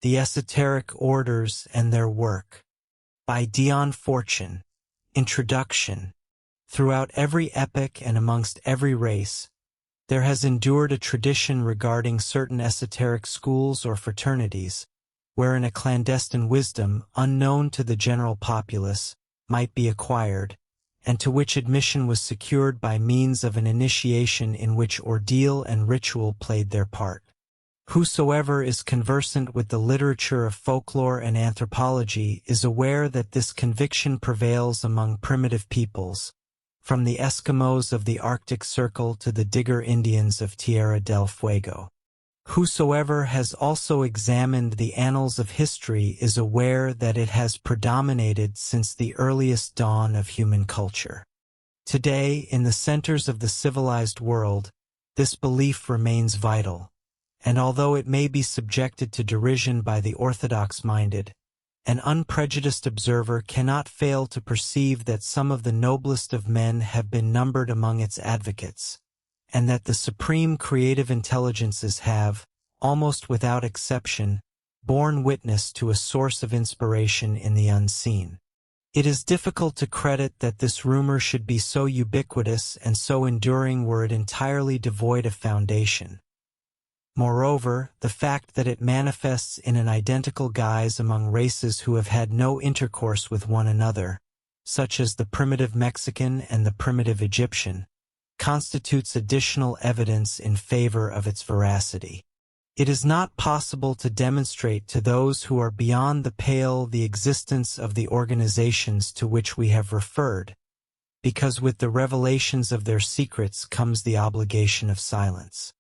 The Esoteric Orders and Their Work. By Dion. Introduction. Throughout every epoch and amongst every race, there has endured a tradition regarding certain esoteric schools or fraternities, wherein a clandestine wisdom, unknown to the general populace, might be acquired, and to which admission was secured by means of an initiation in which ordeal and ritual played their part. Whosoever is conversant with the literature of folklore and anthropology is aware that this conviction prevails among primitive peoples, from the Eskimos of the Arctic Circle to the Digger Indians of Tierra del Fuego. Whosoever has also examined the annals of history is aware that it has predominated since the earliest dawn of human culture. Today, in the centers of the civilized world, this belief remains vital, and although it may be subjected to derision by the orthodox-minded, an unprejudiced observer cannot fail to perceive that some of the noblest of men have been numbered among its advocates, and that the supreme creative intelligences have, almost without exception, borne witness to a source of inspiration in the unseen. It is difficult to credit that this rumor should be so ubiquitous and so enduring were it entirely devoid of foundation. Moreover, the fact that it manifests in an identical guise among races who have had no intercourse with one another, such as the primitive Mexican and the primitive Egyptian, constitutes additional evidence in favor of its veracity. It is not possible to demonstrate to those who are beyond the pale the existence of the organizations to which we have referred, because with the revelations of their secrets comes the obligation of silence.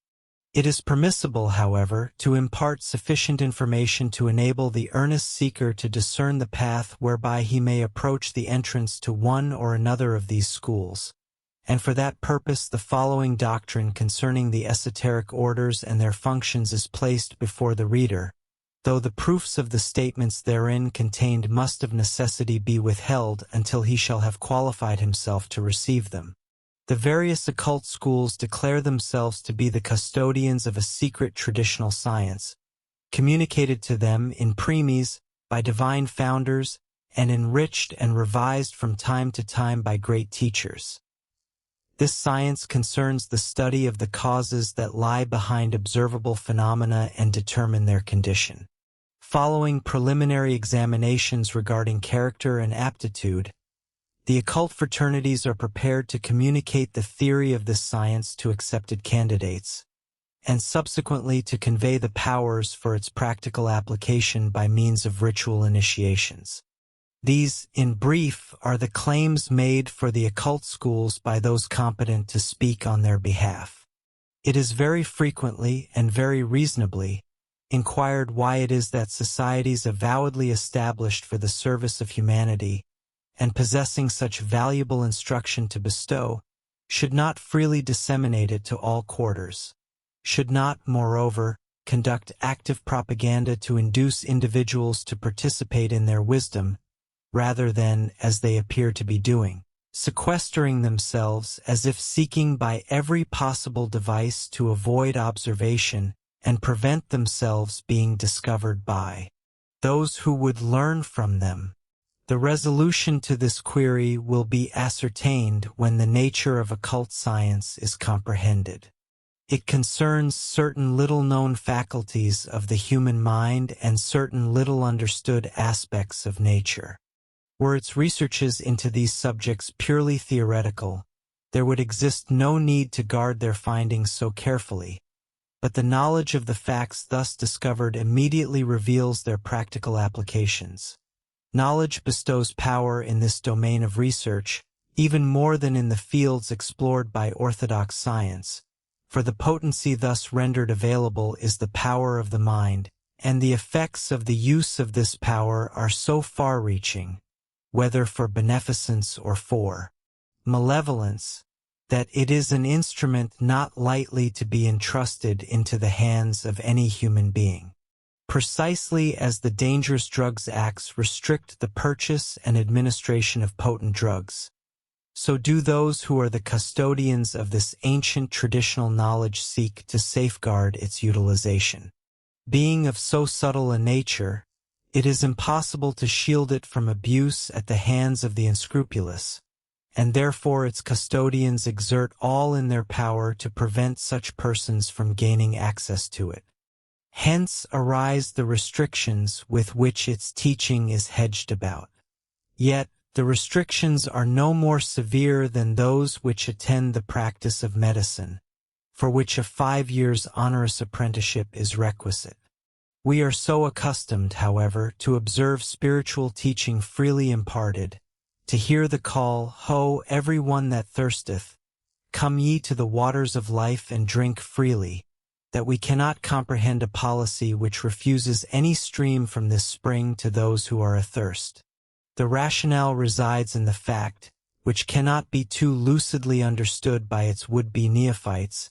It is permissible, however, to impart sufficient information to enable the earnest seeker to discern the path whereby he may approach the entrance to one or another of these schools, and for that purpose the following doctrine concerning the esoteric orders and their functions is placed before the reader, though the proofs of the statements therein contained must of necessity be withheld until he shall have qualified himself to receive them. The various occult schools declare themselves to be the custodians of a secret traditional science, communicated to them in premies by divine founders and enriched and revised from time to time by great teachers. This science concerns the study of the causes that lie behind observable phenomena and determine their condition. Following preliminary examinations regarding character and aptitude, the occult fraternities are prepared to communicate the theory of this science to accepted candidates, and subsequently to convey the powers for its practical application by means of ritual initiations. These, in brief, are the claims made for the occult schools by those competent to speak on their behalf. It is very frequently, and very reasonably, inquired why it is that societies avowedly established for the service of humanity, and possessing such valuable instruction to bestow, should not freely disseminate it to all quarters, should not, moreover, conduct active propaganda to induce individuals to participate in their wisdom, rather than, as they appear to be doing, sequestering themselves as if seeking by every possible device to avoid observation and prevent themselves being discovered by those who would learn from them. The resolution to this query will be ascertained when the nature of occult science is comprehended. It concerns certain little-known faculties of the human mind and certain little-understood aspects of nature. Were its researches into these subjects purely theoretical, there would exist no need to guard their findings so carefully, but the knowledge of the facts thus discovered immediately reveals their practical applications. Knowledge bestows power in this domain of research, even more than in the fields explored by orthodox science, for the potency thus rendered available is the power of the mind, and the effects of the use of this power are so far-reaching, whether for beneficence or for malevolence, that it is an instrument not lightly to be entrusted into the hands of any human being. Precisely as the Dangerous Drugs Acts restrict the purchase and administration of potent drugs, so do those who are the custodians of this ancient traditional knowledge seek to safeguard its utilization. Being of so subtle a nature, it is impossible to shield it from abuse at the hands of the unscrupulous, and therefore its custodians exert all in their power to prevent such persons from gaining access to it. Hence arise the restrictions with which its teaching is hedged about. Yet, the restrictions are no more severe than those which attend the practice of medicine, for which a 5 years' onerous apprenticeship is requisite. We are so accustomed, however, to observe spiritual teaching freely imparted, to hear the call, "Ho, every one that thirsteth, come ye to the waters of life and drink freely," that we cannot comprehend a policy which refuses any stream from this spring to those who are athirst. The rationale resides in the fact, which cannot be too lucidly understood by its would-be neophytes,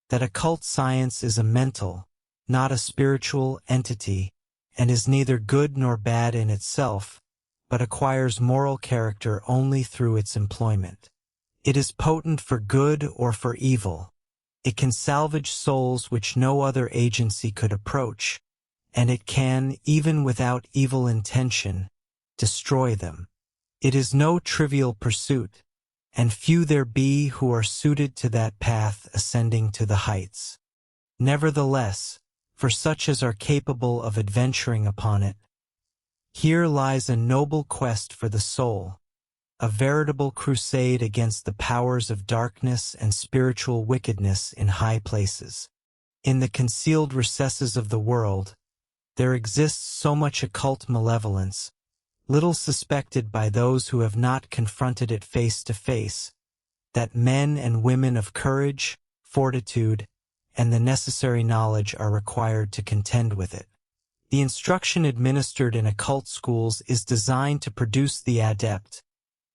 that occult science is a mental, not a spiritual entity, and is neither good nor bad in itself, but acquires moral character only through its employment. It is potent for good or for evil. It can salvage souls which no other agency could approach, and it can, even without evil intention, destroy them. It is no trivial pursuit, and few there be who are suited to that path ascending to the heights. Nevertheless, for such as are capable of adventuring upon it, here lies a noble quest for the soul, a veritable crusade against the powers of darkness and spiritual wickedness in high places. In the concealed recesses of the world, there exists so much occult malevolence, little suspected by those who have not confronted it face to face, that men and women of courage, fortitude, and the necessary knowledge are required to contend with it. The instruction administered in occult schools is designed to produce the adept,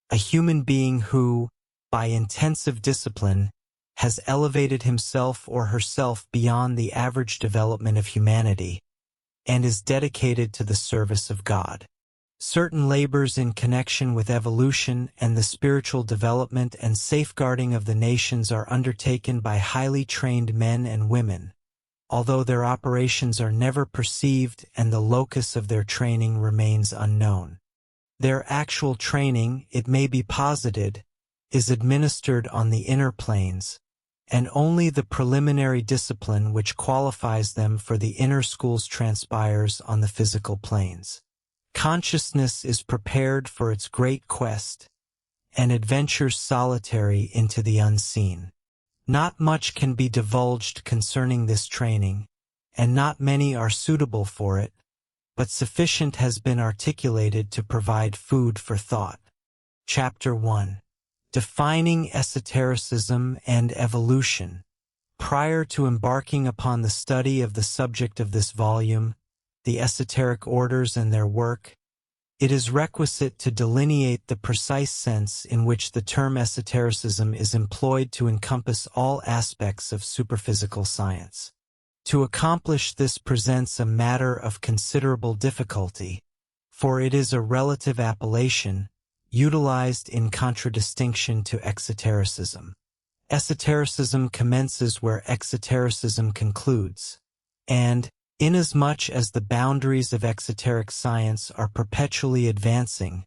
a human being who, by intensive discipline, has elevated himself or herself beyond the average development of humanity, and is dedicated to the service of God. Certain labors in connection with evolution and the spiritual development and safeguarding of the nations are undertaken by highly trained men and women, although their operations are never perceived and the locus of their training remains unknown. Their actual training, it may be posited, is administered on the inner planes, and only the preliminary discipline which qualifies them for the inner schools transpires on the physical planes. Consciousness is prepared for its great quest, and adventures solitary into the unseen. Not much can be divulged concerning this training, and not many are suitable for it, but sufficient has been articulated to provide food for thought. Chapter 1. Defining Esotericism and Evolution. Prior to embarking upon the study of the subject of this volume, the esoteric orders and their work, it is requisite to delineate the precise sense in which the term esotericism is employed to encompass all aspects of superphysical science. To accomplish this presents a matter of considerable difficulty, for it is a relative appellation, utilized in contradistinction to exotericism. Esotericism commences where exotericism concludes, and, inasmuch as the boundaries of exoteric science are perpetually advancing,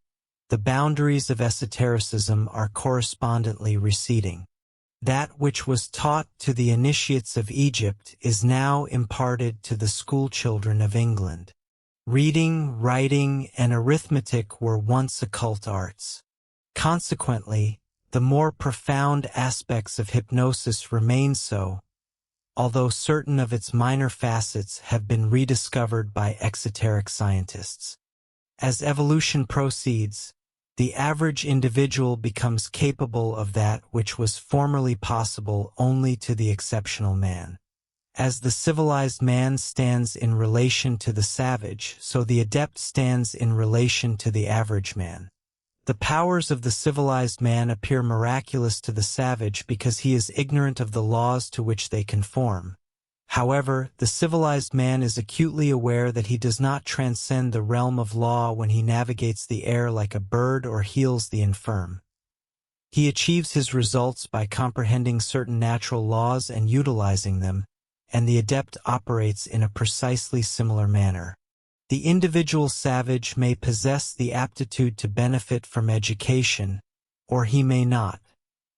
the boundaries of esotericism are correspondently receding. That which was taught to the initiates of Egypt is now imparted to the schoolchildren of England. Reading, writing, and arithmetic were once occult arts. Consequently, the more profound aspects of hypnosis remain so, although certain of its minor facets have been rediscovered by exoteric scientists. As evolution proceeds, the average individual becomes capable of that which was formerly possible only to the exceptional man. As the civilized man stands in relation to the savage, so the adept stands in relation to the average man. The powers of the civilized man appear miraculous to the savage because he is ignorant of the laws to which they conform. However, the civilized man is acutely aware that he does not transcend the realm of law when he navigates the air like a bird or heals the infirm. He achieves his results by comprehending certain natural laws and utilizing them, and the adept operates in a precisely similar manner. The individual savage may possess the aptitude to benefit from education, or he may not.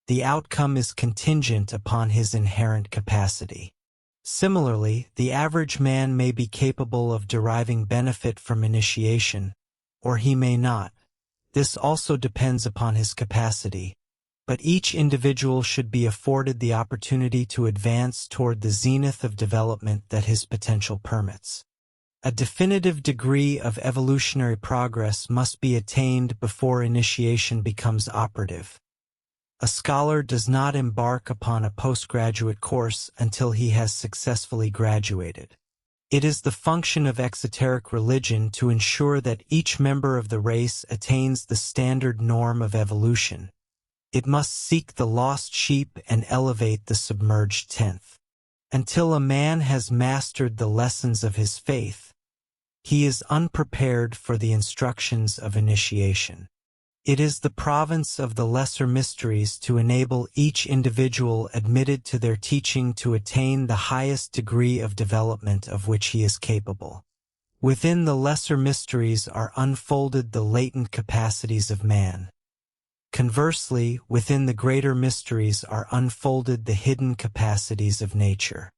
The outcome is contingent upon his inherent capacity. Similarly, the average man may be capable of deriving benefit from initiation, or he may not. This also depends upon his capacity, but each individual should be afforded the opportunity to advance toward the zenith of development that his potential permits. A definitive degree of evolutionary progress must be attained before initiation becomes operative. A scholar does not embark upon a postgraduate course until he has successfully graduated. It is the function of exoteric religion to ensure that each member of the race attains the standard norm of evolution. It must seek the lost sheep and elevate the submerged tenth. Until a man has mastered the lessons of his faith, he is unprepared for the instructions of initiation. It is the province of the lesser mysteries to enable each individual admitted to their teaching to attain the highest degree of development of which he is capable. Within the lesser mysteries are unfolded the latent capacities of man. Conversely, within the greater mysteries are unfolded the hidden capacities of nature.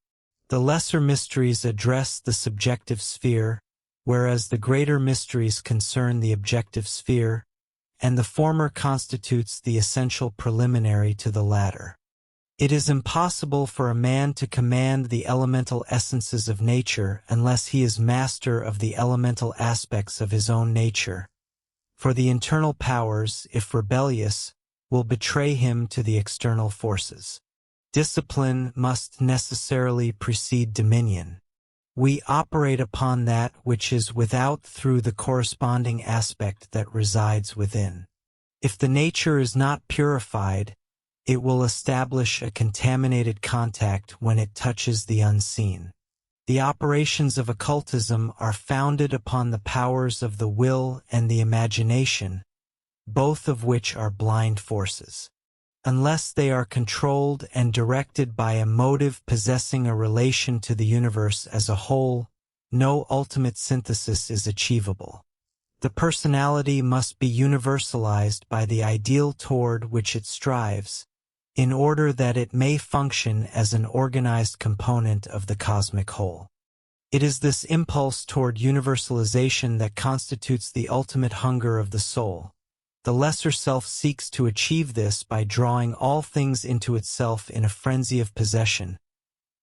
The lesser mysteries address the subjective sphere, whereas the greater mysteries concern the objective sphere, and the former constitutes the essential preliminary to the latter. It is impossible for a man to command the elemental essences of nature unless he is master of the elemental aspects of his own nature, for the internal powers, if rebellious, will betray him to the external forces. Discipline must necessarily precede dominion. We operate upon that which is without through the corresponding aspect that resides within. If the nature is not purified, it will establish a contaminated contact when it touches the unseen. The operations of occultism are founded upon the powers of the will and the imagination, both of which are blind forces. Unless they are controlled and directed by a motive possessing a relation to the universe as a whole, no ultimate synthesis is achievable. The personality must be universalized by the ideal toward which it strives, in order that it may function as an organized component of the cosmic whole. It is this impulse toward universalization that constitutes the ultimate hunger of the soul. The lesser self seeks to achieve this by drawing all things into itself in a frenzy of possession,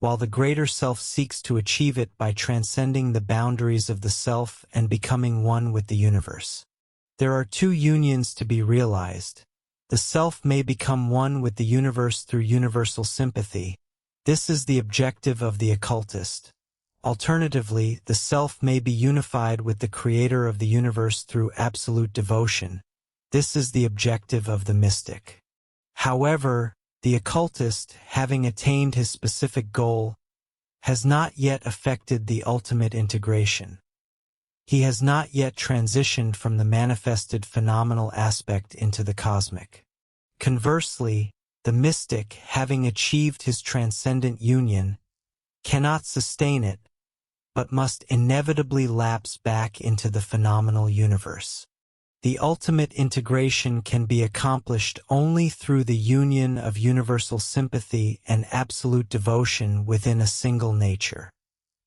while the greater self seeks to achieve it by transcending the boundaries of the self and becoming one with the universe. There are two unions to be realized. The self may become one with the universe through universal sympathy. This is the objective of the occultist. Alternatively, the self may be unified with the creator of the universe through absolute devotion. This is the objective of the mystic. However, the occultist, having attained his specific goal, has not yet effected the ultimate integration. He has not yet transitioned from the manifested phenomenal aspect into the cosmic. Conversely, the mystic, having achieved his transcendent union, cannot sustain it, but must inevitably lapse back into the phenomenal universe. The ultimate integration can be accomplished only through the union of universal sympathy and absolute devotion within a single nature.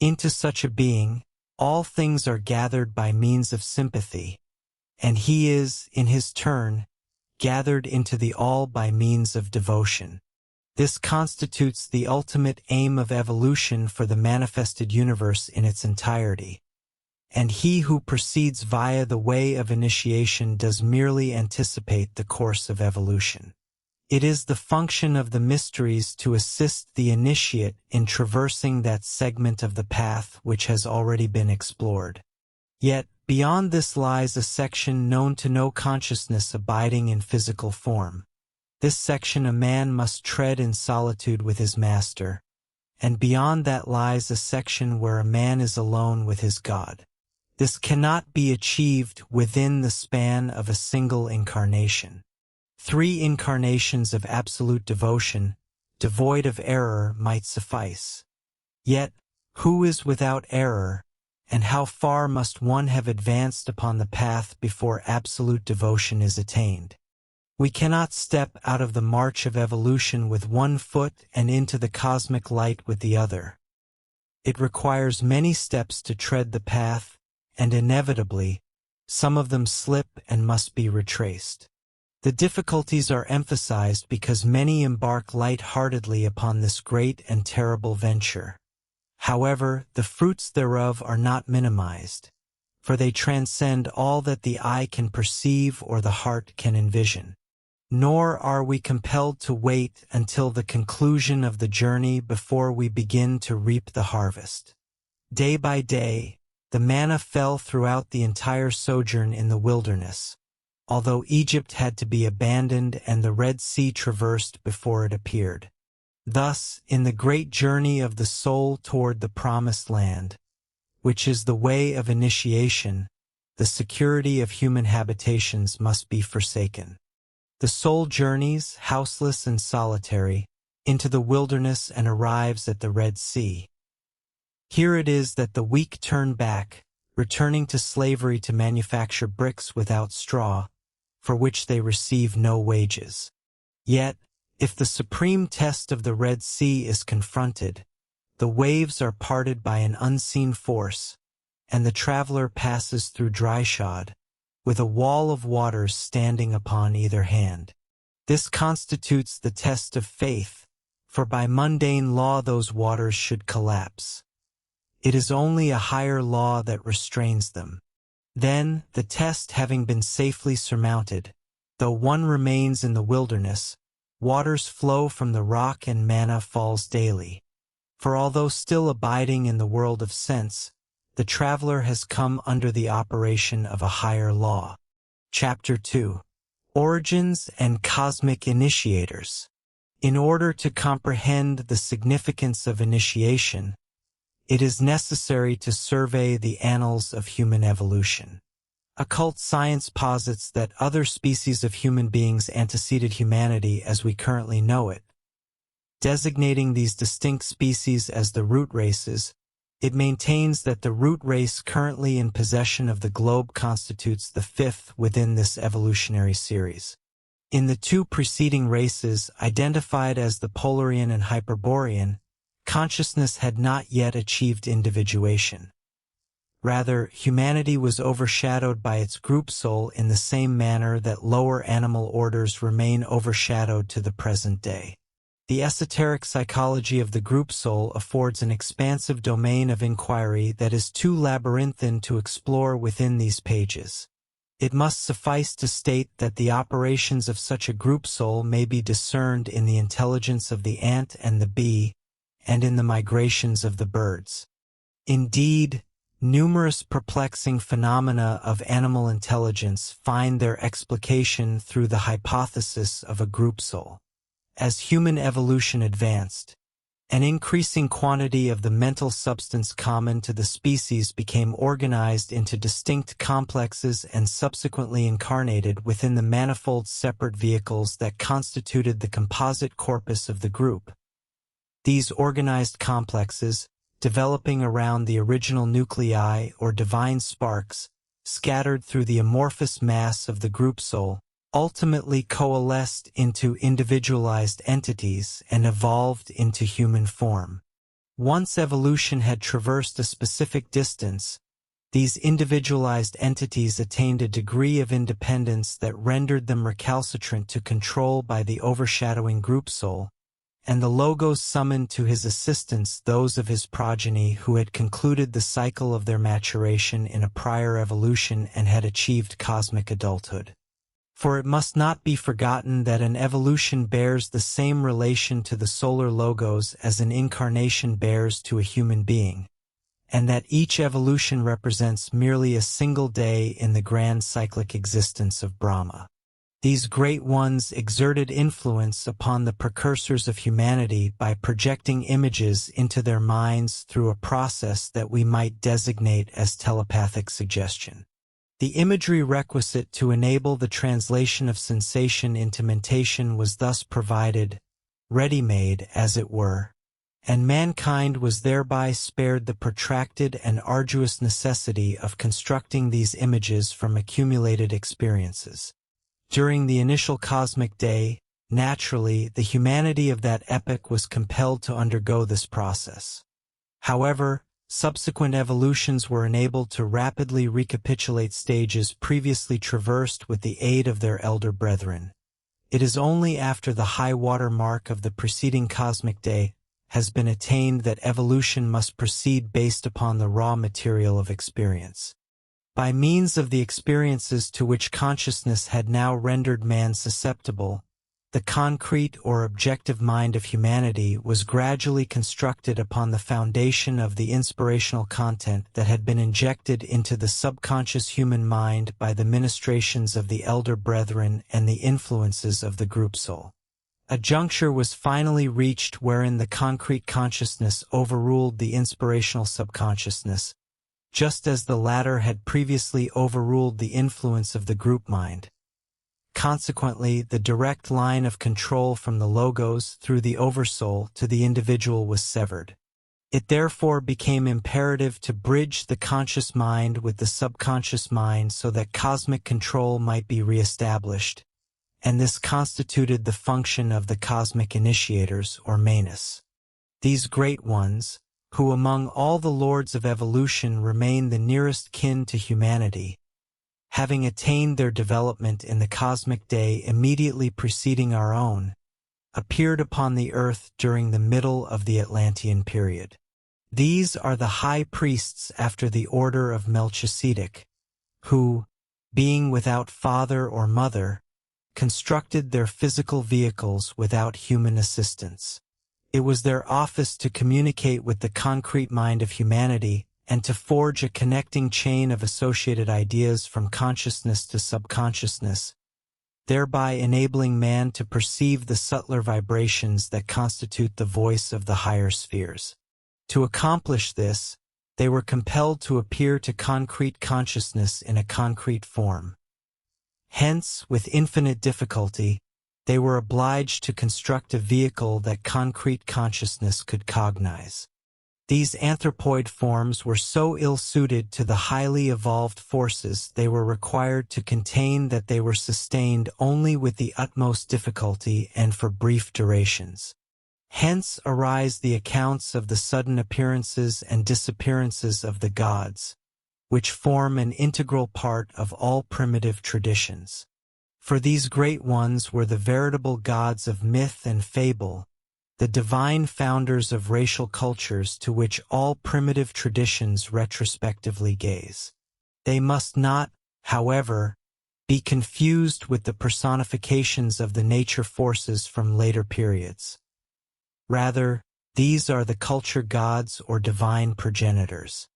Into such a being, all things are gathered by means of sympathy, and he is, in his turn, gathered into the all by means of devotion. This constitutes the ultimate aim of evolution for the manifested universe in its entirety. And he who proceeds via the way of initiation does merely anticipate the course of evolution. It is the function of the mysteries to assist the initiate in traversing that segment of the path which has already been explored. Yet, beyond this lies a section known to no consciousness abiding in physical form. This section a man must tread in solitude with his master, and beyond that lies a section where a man is alone with his God. This cannot be achieved within the span of a single incarnation. 3 incarnations of absolute devotion, devoid of error, might suffice. Yet, who is without error, and how far must one have advanced upon the path before absolute devotion is attained? We cannot step out of the march of evolution with one foot and into the cosmic light with the other. It requires many steps to tread the path, and inevitably, some of them slip and must be retraced. The difficulties are emphasized because many embark light-heartedly upon this great and terrible venture. However, the fruits thereof are not minimized, for they transcend all that the eye can perceive or the heart can envision. Nor are we compelled to wait until the conclusion of the journey before we begin to reap the harvest. Day by day, the manna fell throughout the entire sojourn in the wilderness, although Egypt had to be abandoned and the Red Sea traversed before it appeared. Thus, in the great journey of the soul toward the Promised Land, which is the way of initiation, the security of human habitations must be forsaken. The soul journeys, houseless and solitary, into the wilderness and arrives at the Red Sea. Here it is that the weak turn back, returning to slavery to manufacture bricks without straw, for which they receive no wages. Yet, if the supreme test of the Red Sea is confronted, the waves are parted by an unseen force, and the traveler passes through dryshod, with a wall of waters standing upon either hand. This constitutes the test of faith, for by mundane law those waters should collapse. It is only a higher law that restrains them. Then, the test having been safely surmounted, though one remains in the wilderness, waters flow from the rock and manna falls daily. For although still abiding in the world of sense, the traveler has come under the operation of a higher law. Chapter 2. Origins and Cosmic Initiators. In order to comprehend the significance of initiation, it is necessary to survey the annals of human evolution. Occult science posits that other species of human beings anteceded humanity as we currently know it. Designating these distinct species as the root races, it maintains that the root race currently in possession of the globe constitutes the fifth within this evolutionary series. In the two preceding races, identified as the Polarian and Hyperborean, consciousness had not yet achieved individuation. Rather, humanity was overshadowed by its group soul in the same manner that lower animal orders remain overshadowed to the present day. The esoteric psychology of the group soul affords an expansive domain of inquiry that is too labyrinthine to explore within these pages. It must suffice to state that the operations of such a group soul may be discerned in the intelligence of the ant and the bee, and in the migrations of the birds. Indeed, numerous perplexing phenomena of animal intelligence find their explication through the hypothesis of a group soul. As human evolution advanced, an increasing quantity of the mental substance common to the species became organized into distinct complexes and subsequently incarnated within the manifold separate vehicles that constituted the composite corpus of the group. These organized complexes, developing around the original nuclei or divine sparks, scattered through the amorphous mass of the group soul, ultimately coalesced into individualized entities and evolved into human form. Once evolution had traversed a specific distance, these individualized entities attained a degree of independence that rendered them recalcitrant to control by the overshadowing group soul, and the Logos summoned to his assistance those of his progeny who had concluded the cycle of their maturation in a prior evolution and had achieved cosmic adulthood. For it must not be forgotten that an evolution bears the same relation to the solar Logos as an incarnation bears to a human being, and that each evolution represents merely a single day in the grand cyclic existence of Brahma. These great ones exerted influence upon the precursors of humanity by projecting images into their minds through a process that we might designate as telepathic suggestion. The imagery requisite to enable the translation of sensation into mentation was thus provided, ready-made as it were. and mankind was thereby spared the protracted and arduous necessity of constructing these images from accumulated experiences. During the initial cosmic day, naturally, the humanity of that epoch was compelled to undergo this process. However, subsequent evolutions were enabled to rapidly recapitulate stages previously traversed with the aid of their elder brethren. It is only after the high water mark of the preceding cosmic day has been attained that evolution must proceed based upon the raw material of experience. By means of the experiences to which consciousness had now rendered man susceptible, the concrete or objective mind of humanity was gradually constructed upon the foundation of the inspirational content that had been injected into the subconscious human mind by the ministrations of the elder brethren and the influences of the group soul. A juncture was finally reached wherein the concrete consciousness overruled the inspirational subconsciousness, just as the latter had previously overruled the influence of the group mind. Consequently, the direct line of control from the logos through the oversoul to the individual was severed. It therefore became imperative to bridge the conscious mind with the subconscious mind so that cosmic control might be re-established, and this constituted the function of the cosmic initiators, or Manus. These great ones, who among all the lords of evolution remain the nearest kin to humanity, having attained their development in the cosmic day immediately preceding our own, appeared upon the earth during the middle of the Atlantean period. These are the high priests after the order of Melchizedek, who, being without father or mother, constructed their physical vehicles without human assistance. It was their office to communicate with the concrete mind of humanity and to forge a connecting chain of associated ideas from consciousness to subconsciousness, thereby enabling man to perceive the subtler vibrations that constitute the voice of the higher spheres. To accomplish this, they were compelled to appear to concrete consciousness in a concrete form. Hence, with infinite difficulty, they were obliged to construct a vehicle that concrete consciousness could cognize. These anthropoid forms were so ill-suited to the highly evolved forces they were required to contain that they were sustained only with the utmost difficulty and for brief durations. Hence arise the accounts of the sudden appearances and disappearances of the gods, which form an integral part of all primitive traditions. For these great ones were the veritable gods of myth and fable, the divine founders of racial cultures to which all primitive traditions retrospectively gaze. They must not, however, be confused with the personifications of the nature forces from later periods. Rather, these are the culture gods or divine progenitors.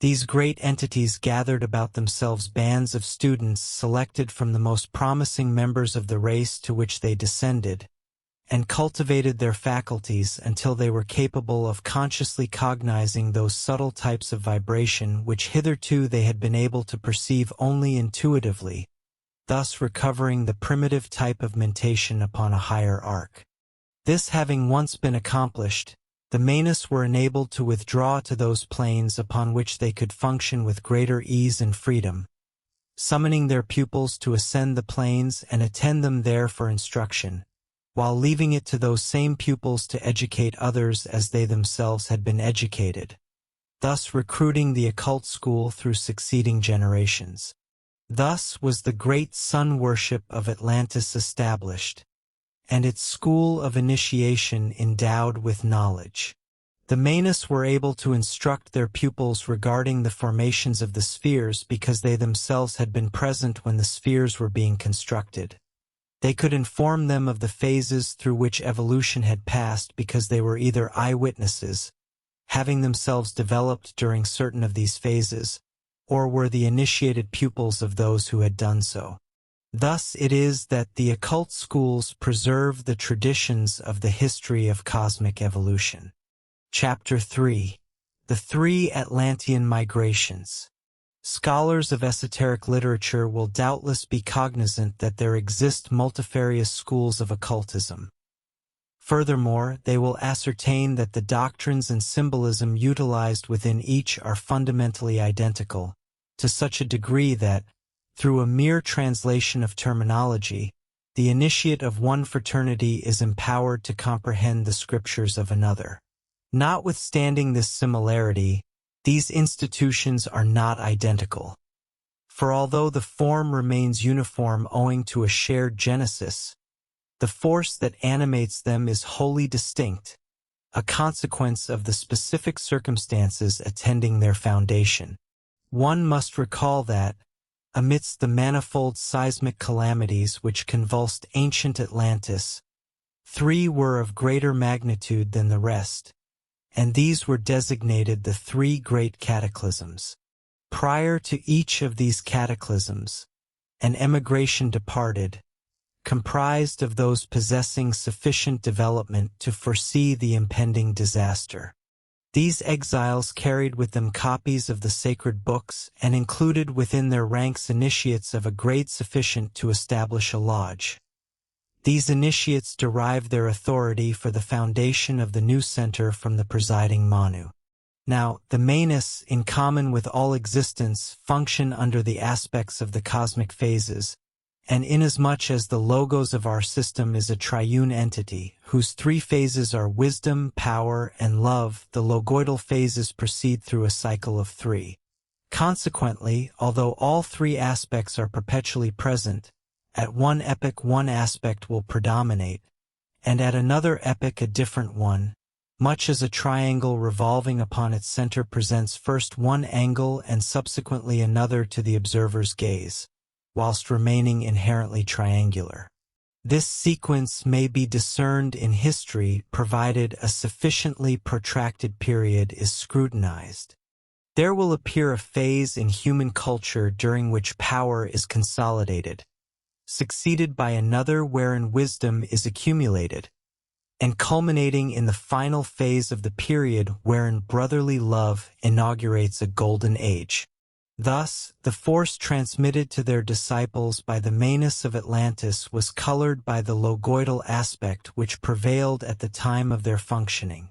These great entities gathered about themselves bands of students selected from the most promising members of the race to which they descended, and cultivated their faculties until they were capable of consciously cognizing those subtle types of vibration which hitherto they had been able to perceive only intuitively, thus recovering the primitive type of mentation upon a higher arc. This having once been accomplished, the Manus were enabled to withdraw to those planes upon which they could function with greater ease and freedom, summoning their pupils to ascend the planes and attend them there for instruction, while leaving it to those same pupils to educate others as they themselves had been educated, thus recruiting the occult school through succeeding generations. Thus was the great sun worship of Atlantis established, and its school of initiation endowed with knowledge. The Manus were able to instruct their pupils regarding the formations of the spheres because they themselves had been present when the spheres were being constructed. They could inform them of the phases through which evolution had passed because they were either eyewitnesses, having themselves developed during certain of these phases, or were the initiated pupils of those who had done so. Thus it is that the occult schools preserve the traditions of the history of cosmic evolution. Chapter 3. The Three Atlantean Migrations. Scholars of esoteric literature will doubtless be cognizant that there exist multifarious schools of occultism. Furthermore, they will ascertain that the doctrines and symbolism utilized within each are fundamentally identical, to such a degree that, through a mere translation of terminology, the initiate of one fraternity is empowered to comprehend the scriptures of another. Notwithstanding this similarity, these institutions are not identical. For although the form remains uniform owing to a shared genesis, the force that animates them is wholly distinct, a consequence of the specific circumstances attending their foundation. One must recall that, amidst the manifold seismic calamities which convulsed ancient Atlantis, 3 were of greater magnitude than the rest, and these were designated the 3 great cataclysms. Prior to each of these cataclysms, an emigration departed, comprised of those possessing sufficient development to foresee the impending disaster. These exiles carried with them copies of the sacred books and included within their ranks initiates of a grade sufficient to establish a lodge. These initiates derived their authority for the foundation of the new center from the presiding Manu. Now, the Manas, in common with all existence, function under the aspects of the cosmic phases, and inasmuch as the logos of our system is a triune entity, whose 3 phases are wisdom, power, and love, the logoidal phases proceed through a cycle of 3. Consequently, although all 3 aspects are perpetually present, at one epoch one aspect will predominate, and at another epoch a different one, much as a triangle revolving upon its center presents first one angle and subsequently another to the observer's gaze, whilst remaining inherently triangular. This sequence may be discerned in history provided a sufficiently protracted period is scrutinized. There will appear a phase in human culture during which power is consolidated, succeeded by another wherein wisdom is accumulated, and culminating in the final phase of the period wherein brotherly love inaugurates a golden age. Thus, the force transmitted to their disciples by the Manas of Atlantis was colored by the logoidal aspect which prevailed at the time of their functioning.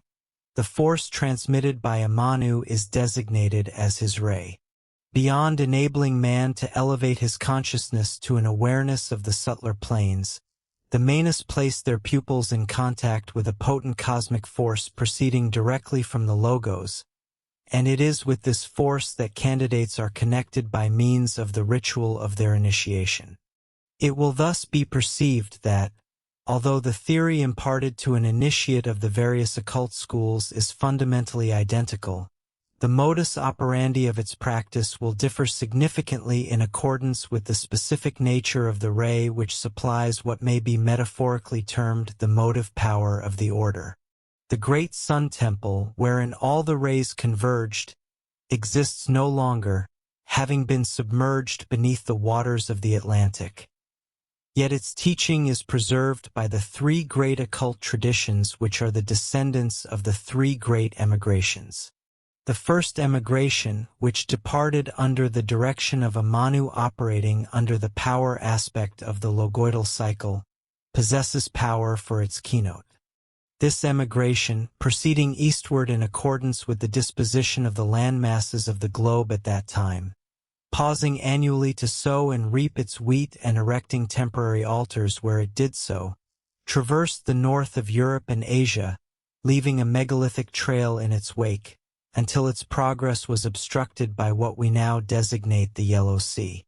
The force transmitted by a Manu is designated as his ray. Beyond enabling man to elevate his consciousness to an awareness of the subtler planes, the Manas place their pupils in contact with a potent cosmic force proceeding directly from the logos, and it is with this force that candidates are connected by means of the ritual of their initiation. It will thus be perceived that, although the theory imparted to an initiate of the various occult schools is fundamentally identical, the modus operandi of its practice will differ significantly in accordance with the specific nature of the ray which supplies what may be metaphorically termed the motive power of the order. The great sun temple, wherein all the rays converged, exists no longer, having been submerged beneath the waters of the Atlantic. Yet its teaching is preserved by the 3 great occult traditions which are the descendants of the 3 great emigrations. The first emigration, which departed under the direction of a Manu operating under the power aspect of the logoidal cycle, possesses power for its keynote. This emigration, proceeding eastward in accordance with the disposition of the land masses of the globe at that time, pausing annually to sow and reap its wheat and erecting temporary altars where it did so, traversed the north of Europe and Asia, leaving a megalithic trail in its wake, until its progress was obstructed by what we now designate the Yellow Sea.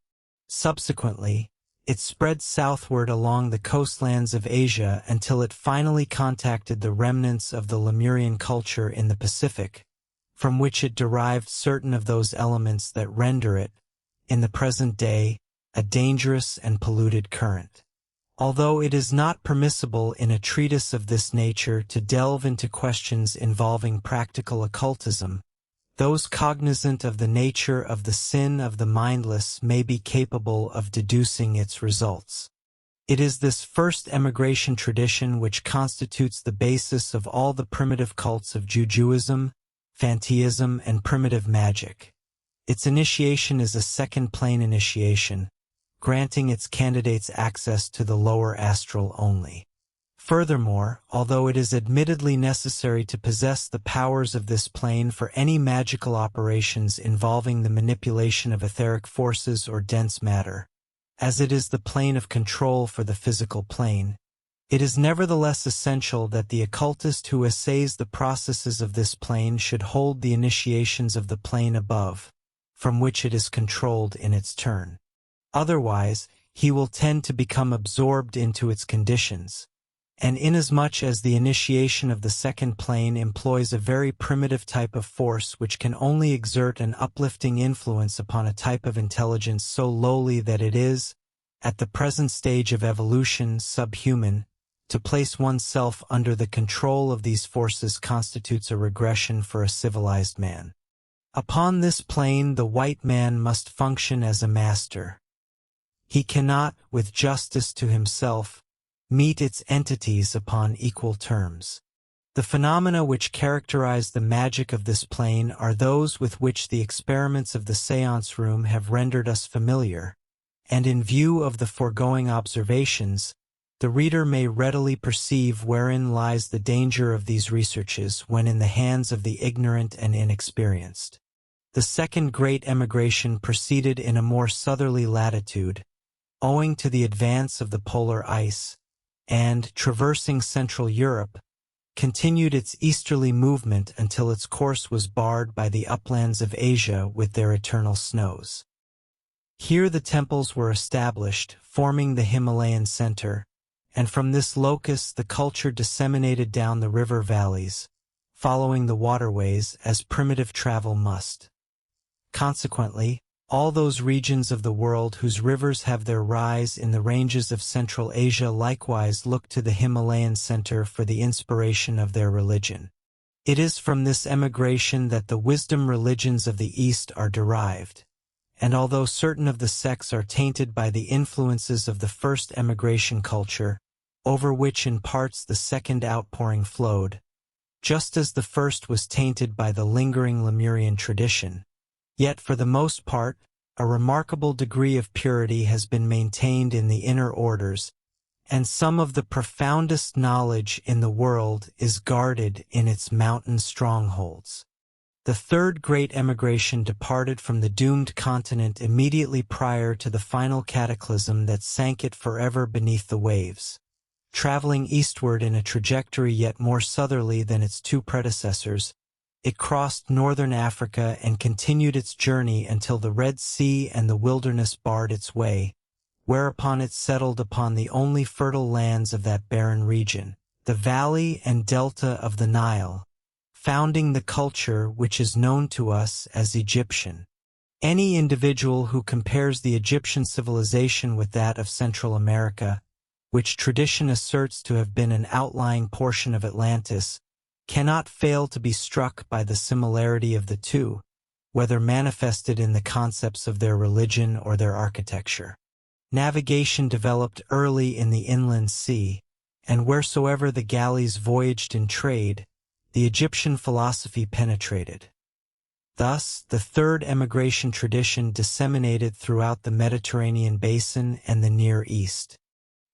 Subsequently, it spread southward along the coastlands of Asia until it finally contacted the remnants of the Lemurian culture in the Pacific, from which it derived certain of those elements that render it, in the present day, a dangerous and polluted current. Although it is not permissible in a treatise of this nature to delve into questions involving practical occultism, those cognizant of the nature of the sin of the mindless may be capable of deducing its results. It is this first emigration tradition which constitutes the basis of all the primitive cults of Jujuism, Fanteism, and primitive magic. Its initiation is a second-plane initiation, granting its candidates access to the lower astral only. Furthermore, although it is admittedly necessary to possess the powers of this plane for any magical operations involving the manipulation of etheric forces or dense matter, as it is the plane of control for the physical plane, it is nevertheless essential that the occultist who essays the processes of this plane should hold the initiations of the plane above, from which it is controlled in its turn. Otherwise, he will tend to become absorbed into its conditions. And inasmuch as the initiation of the second plane employs a very primitive type of force which can only exert an uplifting influence upon a type of intelligence so lowly that it is, at the present stage of evolution, subhuman, to place oneself under the control of these forces constitutes a regression for a civilized man. Upon this plane the white man must function as a master. He cannot, with justice to himself, meet its entities upon equal terms. The phenomena which characterize the magic of this plane are those with which the experiments of the séance room have rendered us familiar, and in view of the foregoing observations, the reader may readily perceive wherein lies the danger of these researches when in the hands of the ignorant and inexperienced. The second great emigration proceeded in a more southerly latitude, owing to the advance of the polar ice, and, traversing Central Europe, continued its easterly movement until its course was barred by the uplands of Asia with their eternal snows. Here the temples were established, forming the Himalayan center, and from this locus the culture disseminated down the river valleys, following the waterways as primitive travel must. Consequently, all those regions of the world whose rivers have their rise in the ranges of Central Asia likewise look to the Himalayan center for the inspiration of their religion. It is from this emigration that the wisdom religions of the East are derived, and although certain of the sects are tainted by the influences of the first emigration culture, over which in parts the second outpouring flowed, just as the first was tainted by the lingering Lemurian tradition, yet for the most part, a remarkable degree of purity has been maintained in the inner orders, and some of the profoundest knowledge in the world is guarded in its mountain strongholds. The third great emigration departed from the doomed continent immediately prior to the final cataclysm that sank it forever beneath the waves. Traveling eastward in a trajectory yet more southerly than its two predecessors, it crossed northern Africa and continued its journey until the Red Sea and the wilderness barred its way, whereupon it settled upon the only fertile lands of that barren region, the valley and delta of the Nile, founding the culture which is known to us as Egyptian. Any individual who compares the Egyptian civilization with that of Central America, which tradition asserts to have been an outlying portion of Atlantis, cannot fail to be struck by the similarity of the two, whether manifested in the concepts of their religion or their architecture. Navigation developed early in the inland sea, and wheresoever the galleys voyaged in trade, the Egyptian philosophy penetrated. Thus, the third emigration tradition disseminated throughout the Mediterranean basin and the Near East.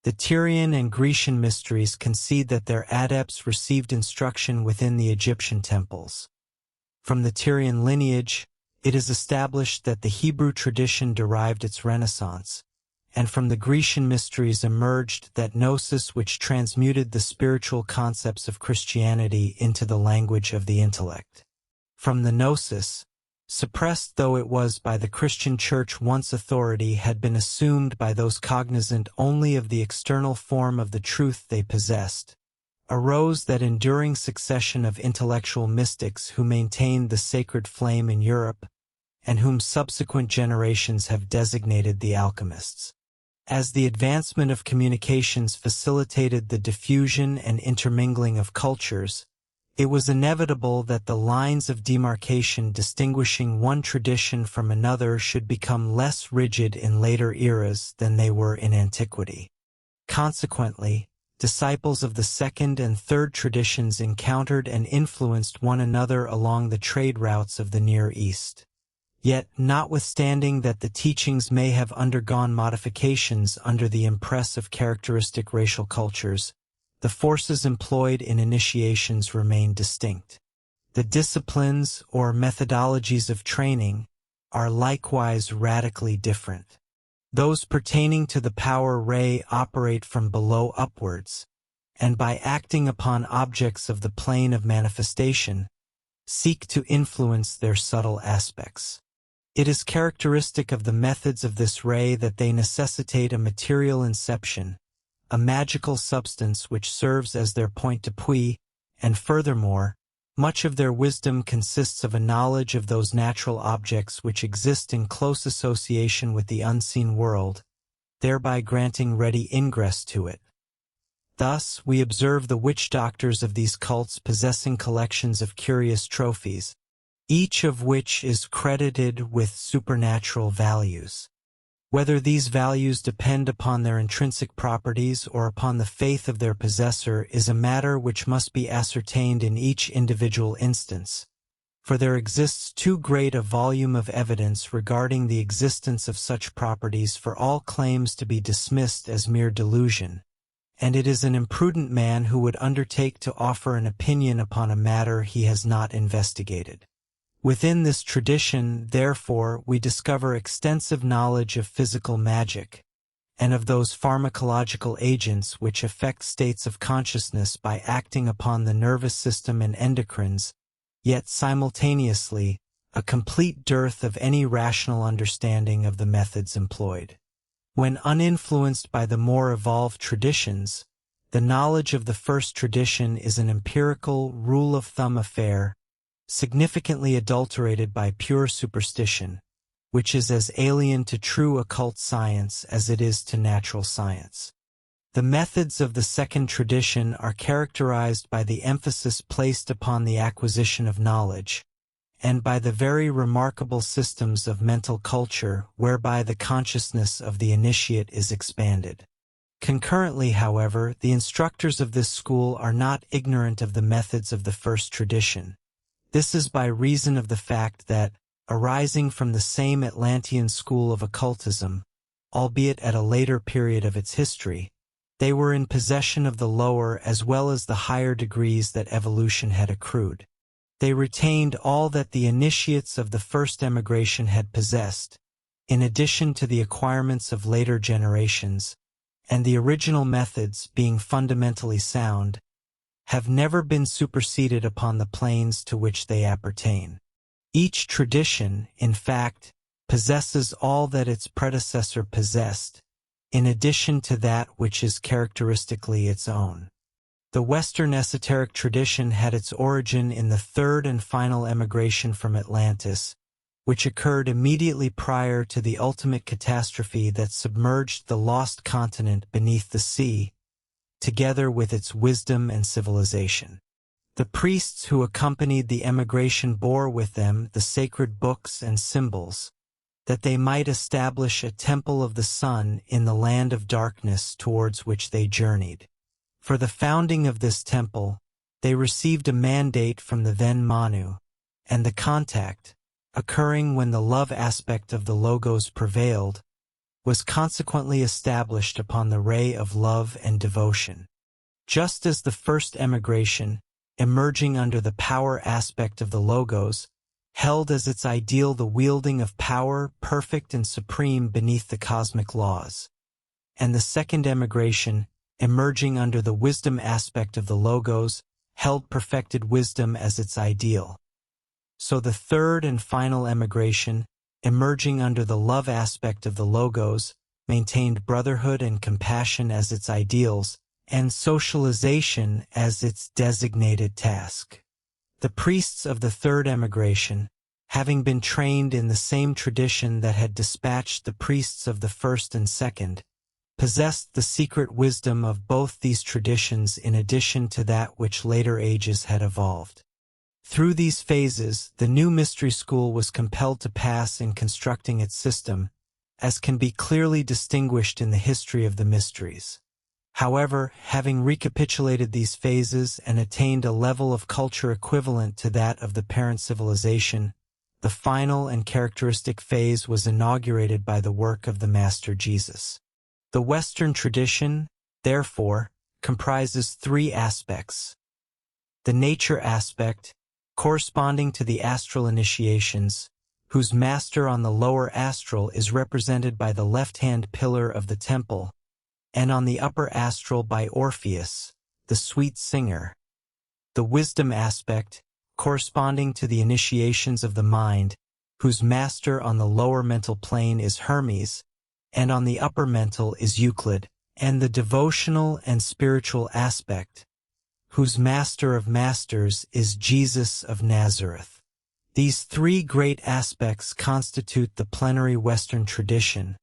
The Tyrian and Grecian mysteries concede that their adepts received instruction within the Egyptian temples. From the Tyrian lineage, it is established that the Hebrew tradition derived its renaissance, and from the Grecian mysteries emerged that gnosis which transmuted the spiritual concepts of Christianity into the language of the intellect. From the gnosis, suppressed though it was by the Christian Church once authority had been assumed by those cognizant only of the external form of the truth they possessed, arose that enduring succession of intellectual mystics who maintained the sacred flame in Europe, and whom subsequent generations have designated the alchemists. As the advancement of communications facilitated the diffusion and intermingling of cultures, it was inevitable that the lines of demarcation distinguishing one tradition from another should become less rigid in later eras than they were in antiquity. Consequently, disciples of the second and third traditions encountered and influenced one another along the trade routes of the Near East. Yet, notwithstanding that the teachings may have undergone modifications under the impress of characteristic racial cultures, the forces employed in initiations remain distinct. The disciplines or methodologies of training are likewise radically different. Those pertaining to the power ray operate from below upwards, and by acting upon objects of the plane of manifestation, seek to influence their subtle aspects. It is characteristic of the methods of this ray that they necessitate a material inception, a magical substance which serves as their point d'appui, and furthermore, much of their wisdom consists of a knowledge of those natural objects which exist in close association with the unseen world, thereby granting ready ingress to it. Thus, we observe the witch doctors of these cults possessing collections of curious trophies, each of which is credited with supernatural values. Whether these values depend upon their intrinsic properties or upon the faith of their possessor is a matter which must be ascertained in each individual instance, for there exists too great a volume of evidence regarding the existence of such properties for all claims to be dismissed as mere delusion, and it is an imprudent man who would undertake to offer an opinion upon a matter he has not investigated. Within this tradition, therefore, we discover extensive knowledge of physical magic, and of those pharmacological agents which affect states of consciousness by acting upon the nervous system and endocrines, yet simultaneously, a complete dearth of any rational understanding of the methods employed. When uninfluenced by the more evolved traditions, the knowledge of the first tradition is an empirical, rule-of-thumb affair, significantly adulterated by pure superstition, which is as alien to true occult science as it is to natural science. The methods of the second tradition are characterized by the emphasis placed upon the acquisition of knowledge, and by the very remarkable systems of mental culture whereby the consciousness of the initiate is expanded. Concurrently, however, the instructors of this school are not ignorant of the methods of the first tradition. This is by reason of the fact that, arising from the same Atlantean school of occultism, albeit at a later period of its history, they were in possession of the lower as well as the higher degrees that evolution had accrued. They retained all that the initiates of the first emigration had possessed, in addition to the acquirements of later generations, and the original methods, being fundamentally sound, have never been superseded upon the planes to which they appertain. Each tradition, in fact, possesses all that its predecessor possessed, in addition to that which is characteristically its own. The Western esoteric tradition had its origin in the third and final emigration from Atlantis, which occurred immediately prior to the ultimate catastrophe that submerged the lost continent beneath the sea, together with its wisdom and civilization. The priests who accompanied the emigration bore with them the sacred books and symbols, that they might establish a temple of the sun in the land of darkness towards which they journeyed. For the founding of this temple, they received a mandate from the then Manu, and the contact, occurring when the love aspect of the Logos prevailed, was consequently established upon the ray of love and devotion. Just as the first emigration, emerging under the power aspect of the Logos, held as its ideal the wielding of power perfect and supreme beneath the cosmic laws, and the second emigration, emerging under the wisdom aspect of the Logos, held perfected wisdom as its ideal. So the third and final emigration, emerging under the love aspect of the Logos, maintained brotherhood and compassion as its ideals, and socialization as its designated task. The priests of the third emigration, having been trained in the same tradition that had dispatched the priests of the first and second, possessed the secret wisdom of both these traditions in addition to that which later ages had evolved. Through these phases, the new mystery school was compelled to pass in constructing its system, as can be clearly distinguished in the history of the mysteries. However, having recapitulated these phases and attained a level of culture equivalent to that of the parent civilization, the final and characteristic phase was inaugurated by the work of the Master Jesus. The Western tradition, therefore, comprises three aspects. The nature aspect, corresponding to the astral initiations, whose master on the lower astral is represented by the left-hand pillar of the temple, and on the upper astral by Orpheus, the sweet singer. The wisdom aspect, corresponding to the initiations of the mind, whose master on the lower mental plane is Hermes, and on the upper mental is Euclid, and the devotional and spiritual aspect, whose master of masters is Jesus of Nazareth. These three great aspects constitute the plenary Western tradition,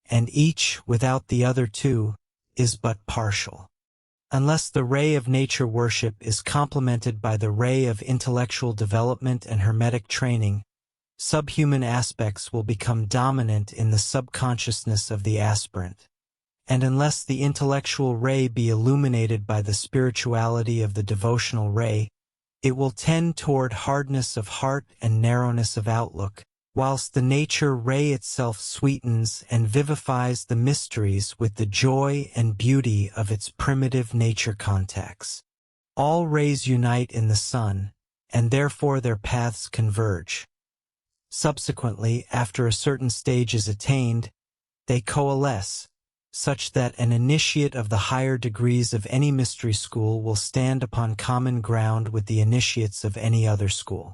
and each, without the other two, is but partial. Unless the ray of nature worship is complemented by the ray of intellectual development and hermetic training, subhuman aspects will become dominant in the subconsciousness of the aspirant. And unless the intellectual ray be illuminated by the spirituality of the devotional ray, it will tend toward hardness of heart and narrowness of outlook, whilst the nature ray itself sweetens and vivifies the mysteries with the joy and beauty of its primitive nature contacts. All rays unite in the sun, and therefore their paths converge. Subsequently, after a certain stage is attained, they coalesce, such that an initiate of the higher degrees of any mystery school will stand upon common ground with the initiates of any other school.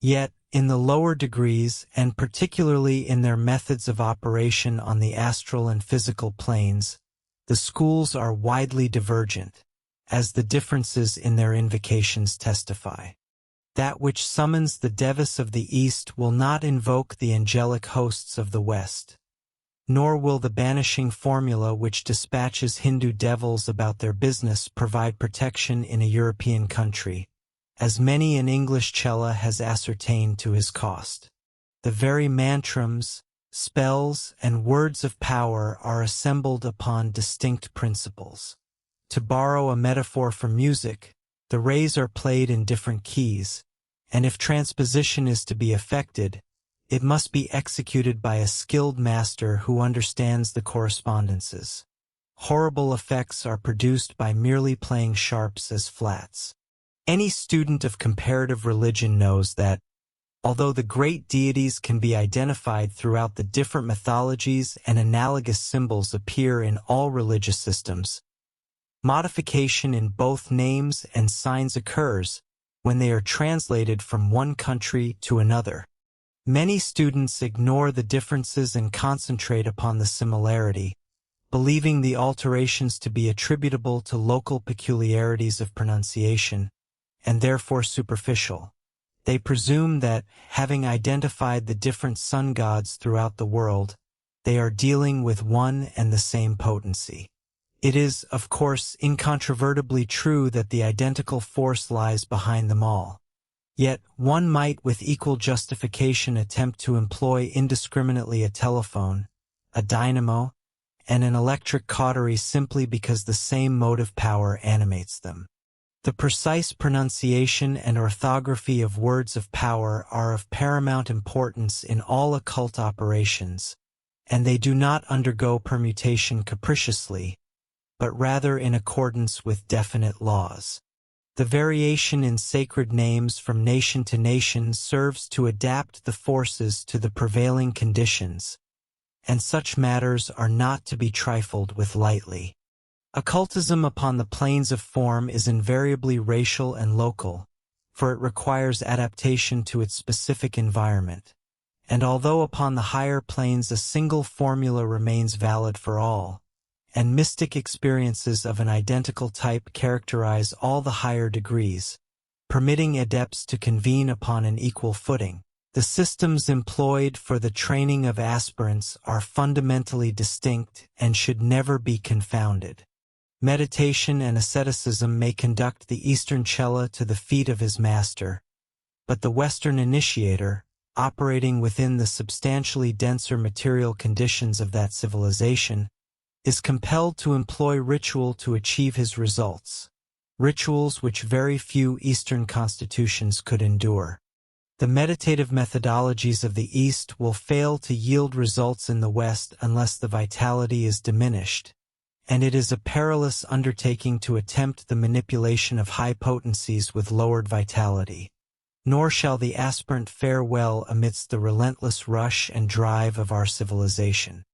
Yet, in the lower degrees, and particularly in their methods of operation on the astral and physical planes, the schools are widely divergent, as the differences in their invocations testify. That which summons the Devas of the East will not invoke the angelic hosts of the West, nor will the banishing formula which dispatches Hindu devils about their business provide protection in a European country, as many an English chela has ascertained to his cost. The very mantrams, spells, and words of power are assembled upon distinct principles. To borrow a metaphor from music, the rays are played in different keys, and if transposition is to be effected, it must be executed by a skilled master who understands the correspondences. Horrible effects are produced by merely playing sharps as flats. Any student of comparative religion knows that, although the great deities can be identified throughout the different mythologies and analogous symbols appear in all religious systems, modification in both names and signs occurs when they are translated from one country to another. Many students ignore the differences and concentrate upon the similarity, believing the alterations to be attributable to local peculiarities of pronunciation, and therefore superficial. They presume that, having identified the different sun gods throughout the world, they are dealing with one and the same potency. It is, of course, incontrovertibly true that the identical force lies behind them all. Yet, one might with equal justification attempt to employ indiscriminately a telephone, a dynamo, and an electric cautery simply because the same motive power animates them. The precise pronunciation and orthography of words of power are of paramount importance in all occult operations, and they do not undergo permutation capriciously, but rather in accordance with definite laws. The variation in sacred names from nation to nation serves to adapt the forces to the prevailing conditions, and such matters are not to be trifled with lightly. Occultism upon the planes of form is invariably racial and local, for it requires adaptation to its specific environment, and although upon the higher planes a single formula remains valid for all, and mystic experiences of an identical type characterize all the higher degrees, permitting adepts to convene upon an equal footing, the systems employed for the training of aspirants are fundamentally distinct and should never be confounded. Meditation and asceticism may conduct the Eastern chela to the feet of his master, but the Western initiator, operating within the substantially denser material conditions of that civilization, is compelled to employ ritual to achieve his results, rituals which very few Eastern constitutions could endure. The meditative methodologies of the East will fail to yield results in the West unless the vitality is diminished, and it is a perilous undertaking to attempt the manipulation of high potencies with lowered vitality. Nor shall the aspirant fare well amidst the relentless rush and drive of our civilization.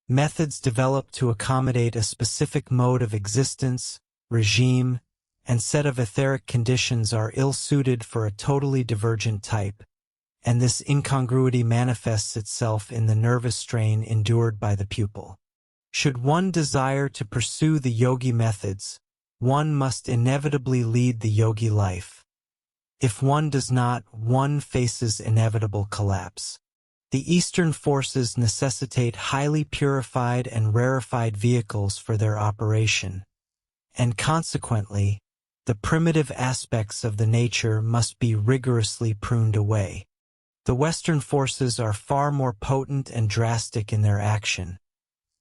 Methods developed to accommodate a specific mode of existence, regime, and set of etheric conditions are ill-suited for a totally divergent type, and this incongruity manifests itself in the nervous strain endured by the pupil. Should one desire to pursue the yogi methods, one must inevitably lead the yogi life. If one does not, one faces inevitable collapse. The Eastern forces necessitate highly purified and rarefied vehicles for their operation, and consequently, the primitive aspects of the nature must be rigorously pruned away. The Western forces are far more potent and drastic in their action,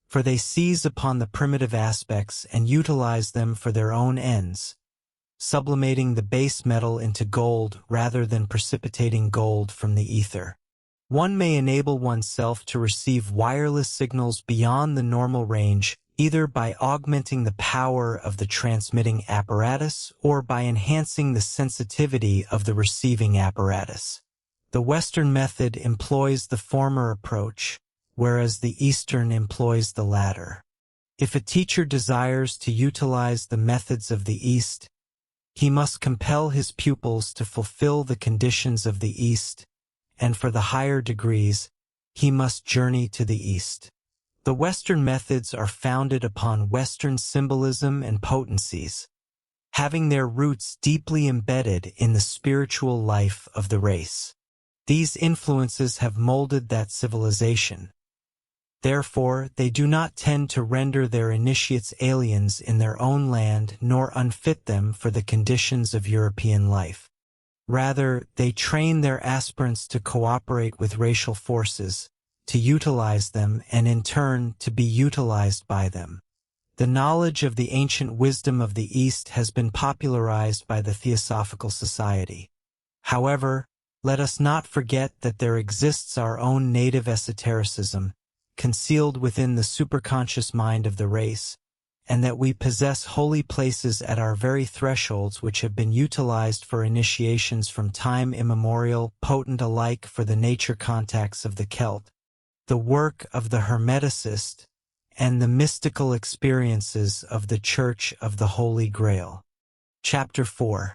for they seize upon the primitive aspects and utilize them for their own ends, sublimating the base metal into gold rather than precipitating gold from the ether. One may enable oneself to receive wireless signals beyond the normal range either by augmenting the power of the transmitting apparatus or by enhancing the sensitivity of the receiving apparatus. The Western method employs the former approach, whereas the Eastern employs the latter. If a teacher desires to utilize the methods of the East, he must compel his pupils to fulfill the conditions of the East, and for the higher degrees, he must journey to the East. The Western methods are founded upon Western symbolism and potencies, having their roots deeply embedded in the spiritual life of the race. These influences have molded that civilization. Therefore, they do not tend to render their initiates aliens in their own land nor unfit them for the conditions of European life. Rather, they train their aspirants to cooperate with racial forces, to utilize them, and in turn to be utilized by them. The knowledge of the ancient wisdom of the East has been popularized by the Theosophical Society. However, let us not forget that there exists our own native esotericism, concealed within the superconscious mind of the race, and that we possess holy places at our very thresholds which have been utilized for initiations from time immemorial, potent alike for the nature contacts of the Celt, the work of the Hermeticist, and the mystical experiences of the Church of the Holy Grail. Chapter 4.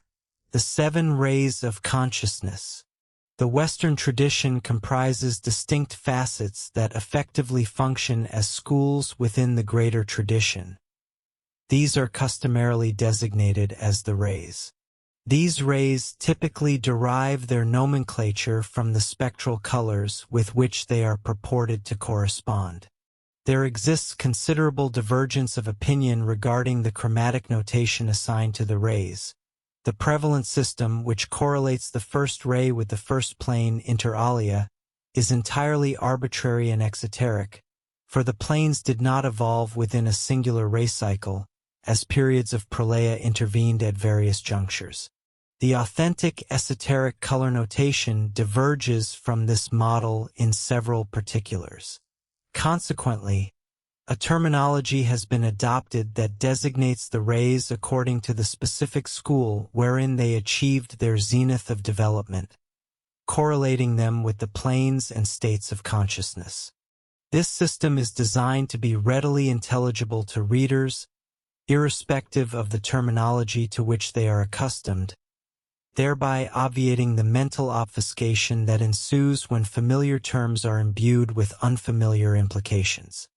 The Seven Rays of Consciousness. The Western tradition comprises distinct facets that effectively function as schools within the greater tradition. These are customarily designated as the rays. These rays typically derive their nomenclature from the spectral colors with which they are purported to correspond. There exists considerable divergence of opinion regarding the chromatic notation assigned to the rays. The prevalent system, which correlates the first ray with the first plane inter alia, is entirely arbitrary and exoteric, for the planes did not evolve within a singular ray cycle, as periods of pralaya intervened at various junctures. The authentic esoteric color notation diverges from this model in several particulars. Consequently, a terminology has been adopted that designates the rays according to the specific school wherein they achieved their zenith of development, correlating them with the planes and states of consciousness. This system is designed to be readily intelligible to readers, irrespective of the terminology to which they are accustomed, thereby obviating the mental obfuscation that ensues when familiar terms are imbued with unfamiliar implications.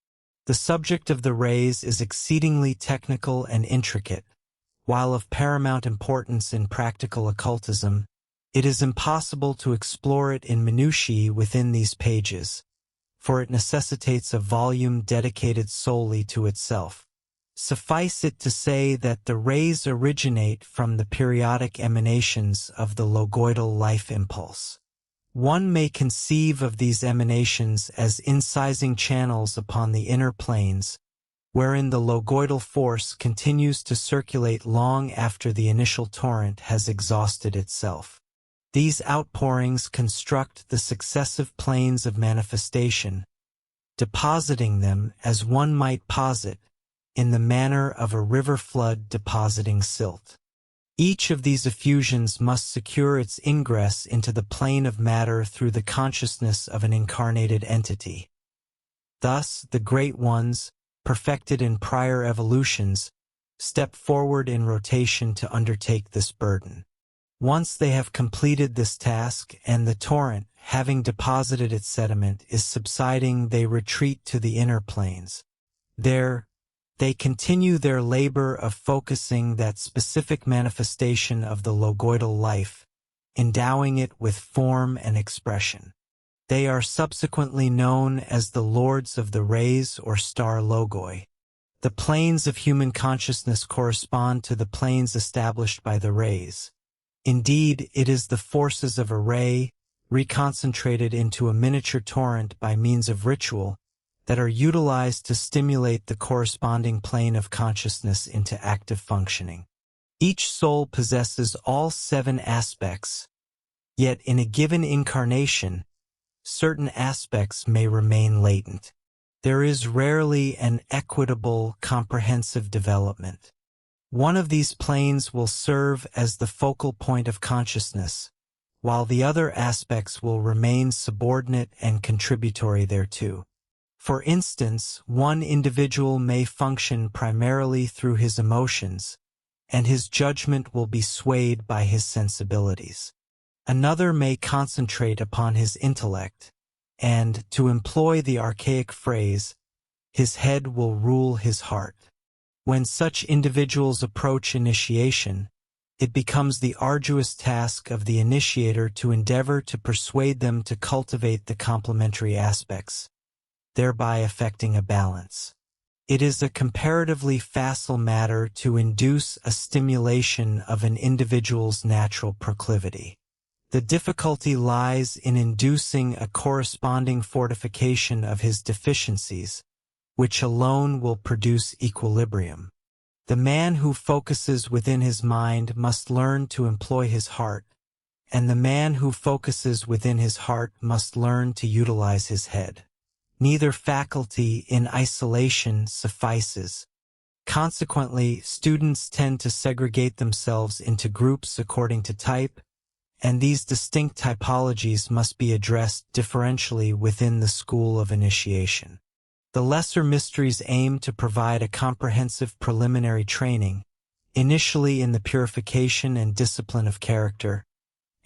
The subject of the rays is exceedingly technical and intricate. While of paramount importance in practical occultism, it is impossible to explore it in minutiae within these pages, for it necessitates a volume dedicated solely to itself. Suffice it to say that the rays originate from the periodic emanations of the logoidal life impulse. One may conceive of these emanations as incising channels upon the inner planes, wherein the logoidal force continues to circulate long after the initial torrent has exhausted itself. These outpourings construct the successive planes of manifestation, depositing them, as one might posit, in the manner of a river flood depositing silt. Each of these effusions must secure its ingress into the plane of matter through the consciousness of an incarnated entity. Thus, the great ones, perfected in prior evolutions, step forward in rotation to undertake this burden. Once they have completed this task and the torrent, having deposited its sediment, is subsiding, they retreat to the inner planes. There, they continue their labor of focusing that specific manifestation of the logoidal life, endowing it with form and expression. They are subsequently known as the Lords of the Rays or Star Logoi. The planes of human consciousness correspond to the planes established by the rays. Indeed, it is the forces of a ray, reconcentrated into a miniature torrent by means of ritual, that are utilized to stimulate the corresponding plane of consciousness into active functioning. Each soul possesses all 7 aspects, yet in a given incarnation, certain aspects may remain latent. There is rarely an equitable, comprehensive development. One of these planes will serve as the focal point of consciousness, while the other aspects will remain subordinate and contributory thereto. For instance, one individual may function primarily through his emotions, and his judgment will be swayed by his sensibilities. Another may concentrate upon his intellect, and, to employ the archaic phrase, his head will rule his heart. When such individuals approach initiation, it becomes the arduous task of the initiator to endeavor to persuade them to cultivate the complementary aspects, thereby effecting a balance. It is a comparatively facile matter to induce a stimulation of an individual's natural proclivity. The difficulty lies in inducing a corresponding fortification of his deficiencies, which alone will produce equilibrium. The man who focuses within his mind must learn to employ his heart, and the man who focuses within his heart must learn to utilize his head. Neither faculty in isolation suffices. Consequently, students tend to segregate themselves into groups according to type, and these distinct typologies must be addressed differentially within the school of initiation. The lesser mysteries aim to provide a comprehensive preliminary training, initially in the purification and discipline of character,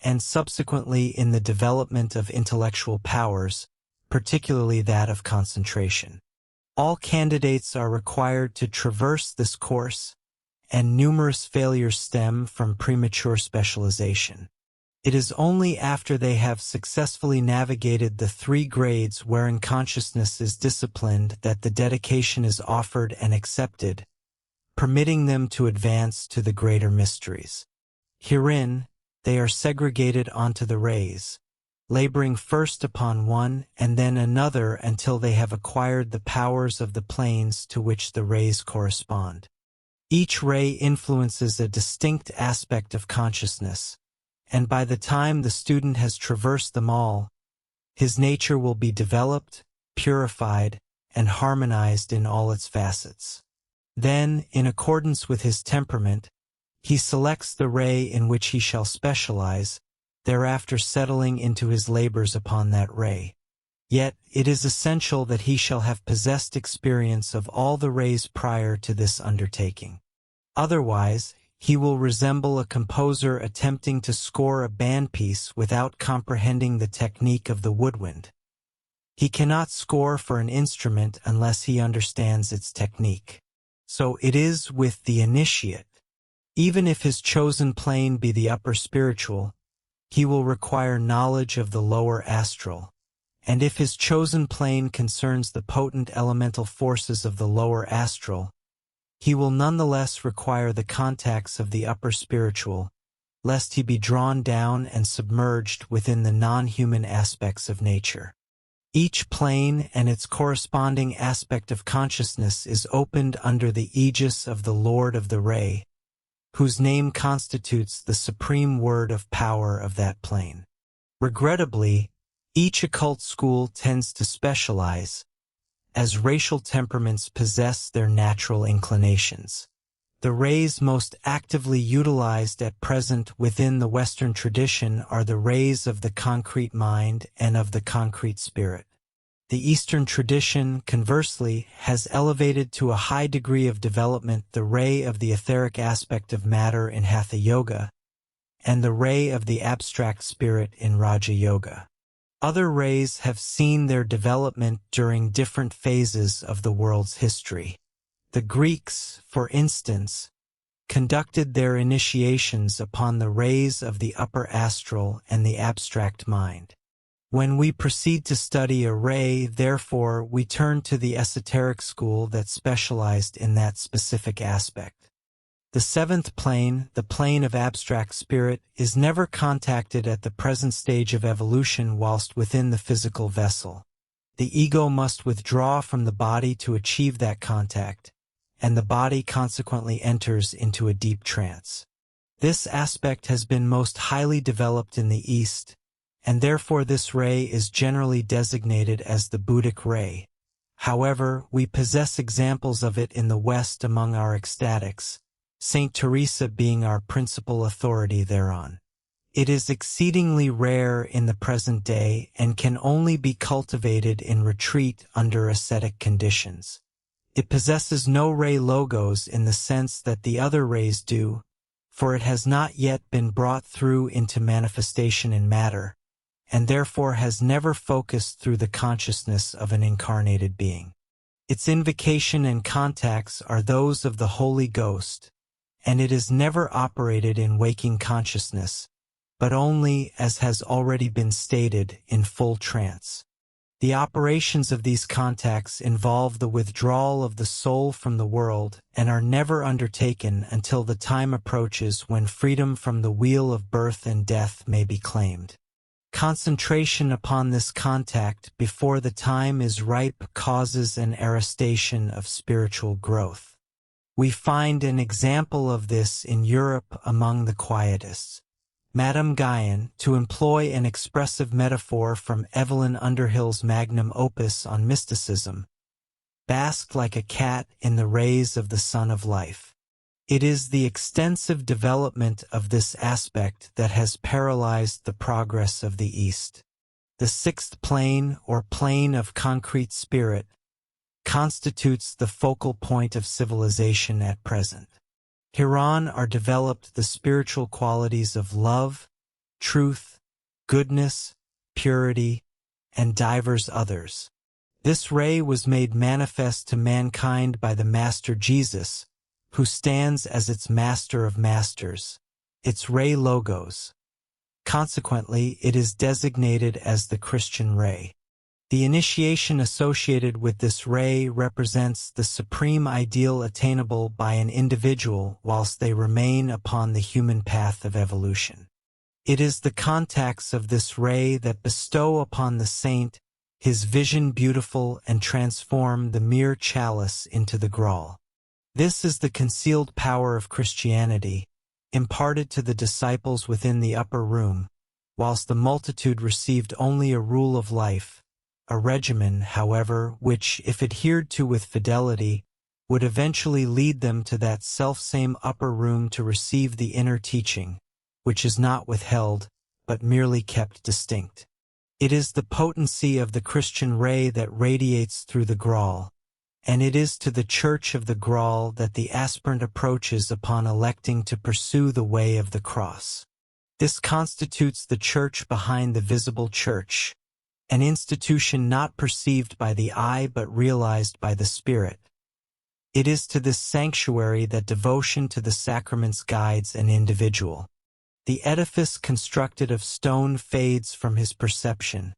and subsequently in the development of intellectual powers, particularly that of concentration. All candidates are required to traverse this course, and numerous failures stem from premature specialization. It is only after they have successfully navigated the 3 grades wherein consciousness is disciplined that the dedication is offered and accepted, permitting them to advance to the greater mysteries. Herein, they are segregated onto the rays, laboring first upon one and then another until they have acquired the powers of the planes to which the rays correspond. Each ray influences a distinct aspect of consciousness, and by the time the student has traversed them all, his nature will be developed, purified, and harmonized in all its facets. Then, in accordance with his temperament, he selects the ray in which he shall specialize, thereafter settling into his labors upon that ray. Yet, it is essential that he shall have possessed experience of all the rays prior to this undertaking. Otherwise, he will resemble a composer attempting to score a band piece without comprehending the technique of the woodwind. He cannot score for an instrument unless he understands its technique. So it is with the initiate. Even if his chosen plane be the upper spiritual, he will require knowledge of the lower astral, and if his chosen plane concerns the potent elemental forces of the lower astral, he will nonetheless require the contacts of the upper spiritual, lest he be drawn down and submerged within the non-human aspects of nature. Each plane and its corresponding aspect of consciousness is opened under the aegis of the Lord of the Ray, whose name constitutes the supreme word of power of that plane. Regrettably, each occult school tends to specialize, as racial temperaments possess their natural inclinations. The rays most actively utilized at present within the Western tradition are the rays of the concrete mind and of the concrete spirit. The Eastern tradition, conversely, has elevated to a high degree of development the ray of the etheric aspect of matter in Hatha Yoga and the ray of the abstract spirit in Raja Yoga. Other rays have seen their development during different phases of the world's history. The Greeks, for instance, conducted their initiations upon the rays of the upper astral and the abstract mind. When we proceed to study a ray, therefore, we turn to the esoteric school that specialized in that specific aspect. The seventh plane, the plane of abstract spirit, is never contacted at the present stage of evolution whilst within the physical vessel. The ego must withdraw from the body to achieve that contact, and the body consequently enters into a deep trance. This aspect has been most highly developed in the East, and therefore this ray is generally designated as the Buddhic ray. However, we possess examples of it in the West among our ecstatics, Saint Teresa being our principal authority thereon. It is exceedingly rare in the present day and can only be cultivated in retreat under ascetic conditions. It possesses no ray logos in the sense that the other rays do, for it has not yet been brought through into manifestation in matter, and therefore has never focused through the consciousness of an incarnated being. Its invocation and contacts are those of the Holy Ghost, and it is never operated in waking consciousness, but only, as has already been stated, in full trance. The operations of these contacts involve the withdrawal of the soul from the world and are never undertaken until the time approaches when freedom from the wheel of birth and death may be claimed. Concentration upon this contact before the time is ripe causes an arrestation of spiritual growth. We find an example of this in Europe among the Quietists. Madame Guyon, to employ an expressive metaphor from Evelyn Underhill's magnum opus on mysticism, basked like a cat in the rays of the sun of life. It is the extensive development of this aspect that has paralyzed the progress of the East. The sixth plane, or plane of concrete spirit, constitutes the focal point of civilization at present. Hereon are developed the spiritual qualities of love, truth, goodness, purity, and divers others. This ray was made manifest to mankind by the Master Jesus, who stands as its Master of Masters, its ray logos. Consequently, it is designated as the Christian ray. The initiation associated with this ray represents the supreme ideal attainable by an individual whilst they remain upon the human path of evolution. It is the contacts of this ray that bestow upon the saint his vision beautiful and transform the mere chalice into the Graal. This is the concealed power of Christianity, imparted to the disciples within the upper room, whilst the multitude received only a rule of life, a regimen, however, which, if adhered to with fidelity, would eventually lead them to that selfsame upper room to receive the inner teaching, which is not withheld, but merely kept distinct. It is the potency of the Christian ray that radiates through the Graal, and it is to the Church of the Graal that the aspirant approaches upon electing to pursue the way of the cross. This constitutes the church behind the visible church, an institution not perceived by the eye but realized by the Spirit. It is to this sanctuary that devotion to the sacraments guides an individual. The edifice constructed of stone fades from his perception,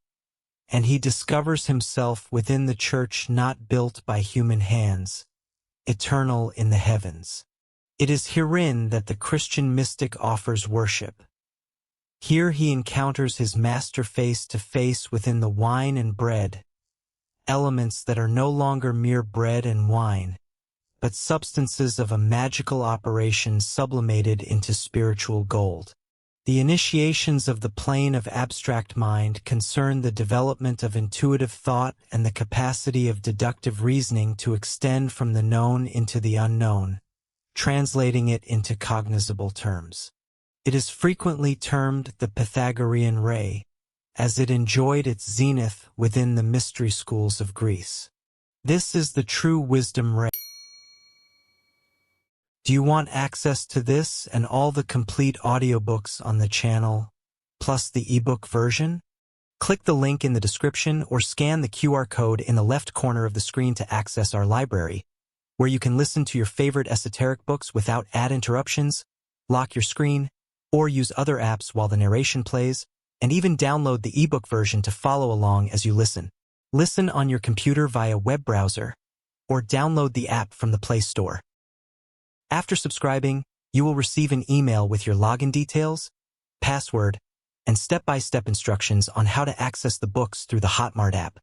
and he discovers himself within the church not built by human hands, eternal in the heavens. It is herein that the Christian mystic offers worship. Here he encounters his master face to face within the wine and bread, elements that are no longer mere bread and wine, but substances of a magical operation sublimated into spiritual gold. The initiations of the plane of abstract mind concern the development of intuitive thought and the capacity of deductive reasoning to extend from the known into the unknown, translating it into cognizable terms. It is frequently termed the Pythagorean ray, as it enjoyed its zenith within the mystery schools of Greece. This is the true wisdom ray. Do you want access to this and all the complete audiobooks on the channel, plus the ebook version? Click the link in the description or scan the QR code in the left corner of the screen to access our library, where you can listen to your favorite esoteric books without ad interruptions, lock your screen, or use other apps while the narration plays, and even download the ebook version to follow along as you listen. Listen on your computer via web browser, or download the app from the Play Store. After subscribing, you will receive an email with your login details, password, and step-by-step instructions on how to access the books through the Hotmart app.